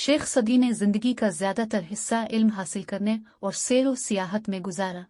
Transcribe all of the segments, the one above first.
शेख सदी ने जिंदगी का ज्यादातर हिस्सा इल्म हासिल करने और सैर व सियाहत में गुजारा।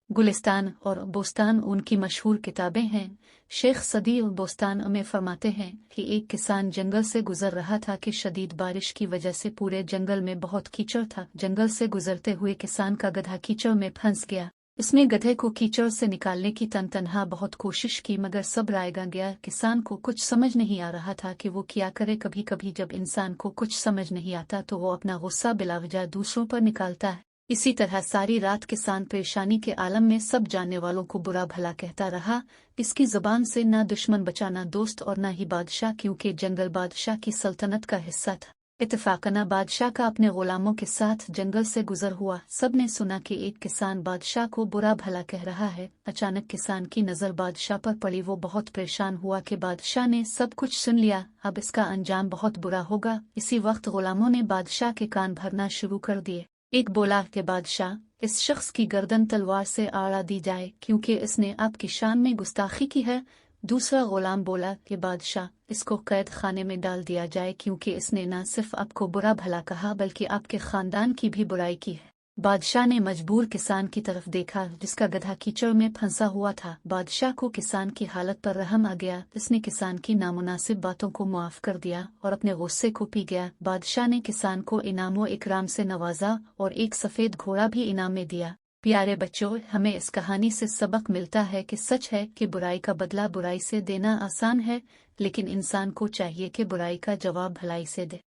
गुलिस्तान और बोस्तान उनकी मशहूर किताबें हैं। शेख सदी और बोस्तान में फरमाते हैं कि एक किसान जंगल से गुजर रहा था कि शदीद बारिश की वजह से पूरे जंगल में बहुत कीचड़ था। जंगल से गुजरते हुए किसान का गधा कीचड़ में फंस गया। इसने गधे को कीचड़ से निकालने की तनहा बहुत कोशिश की, मगर सब्र आएगा गया। किसान को कुछ समझ नहीं आ रहा था कि वो क्या करे। कभी कभी जब इंसान को कुछ समझ नहीं आता तो वो अपना गुस्सा बिलावजा दूसरों पर निकालता है। इसी तरह सारी रात किसान परेशानी के आलम में सब जानने वालों को बुरा भला कहता रहा। इसकी जुबान से ना दुश्मन बचा, ना दोस्त और ना ही बादशाह, क्योंकि जंगल बादशाह की सल्तनत का हिस्सा था। इत्तेफाकना बादशाह का अपने गुलामों के साथ जंगल से गुजर हुआ। सब ने सुना कि एक किसान बादशाह को बुरा भला कह रहा है। अचानक किसान की नजर बादशाह पर पड़ी। वो बहुत परेशान हुआ कि बादशाह ने सब कुछ सुन लिया, अब इसका अंजाम बहुत बुरा होगा। इसी वक्त गुलामों ने बादशाह के कान भरना शुरू कर दिए। एक बोला कि बादशाह, इस शख्स की गर्दन तलवार से आड़ा दी जाए, क्योंकि इसने आपकी शान में गुस्ताखी की है। दूसरा गुलाम बोला कि बादशाह, इसको कैद खाने में डाल दिया जाए, क्योंकि इसने न सिर्फ आपको बुरा भला कहा बल्कि आपके खानदान की भी बुराई की है। बादशाह ने मजबूर किसान की तरफ देखा जिसका गधा कीचड़ में फंसा हुआ था। बादशाह को किसान की हालत पर रहम आ गया। इसने किसान की नामुनासिब बातों को मुआफ कर दिया और अपने गुस्से को पी गया। बादशाह ने किसान को इनामो इकराम से नवाजा और एक सफेद घोड़ा भी इनाम में दिया। प्यारे बच्चों, हमें इस कहानी से सबक मिलता है कि सच है कि बुराई का बदला बुराई से देना आसान है, लेकिन इंसान को चाहिए कि बुराई का जवाब भलाई से दे।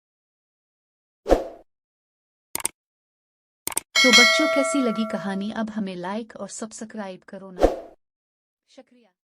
तो बच्चों, कैसी लगी कहानी? अब हमें लाइक और सब्सक्राइब करो ना। शुक्रिया।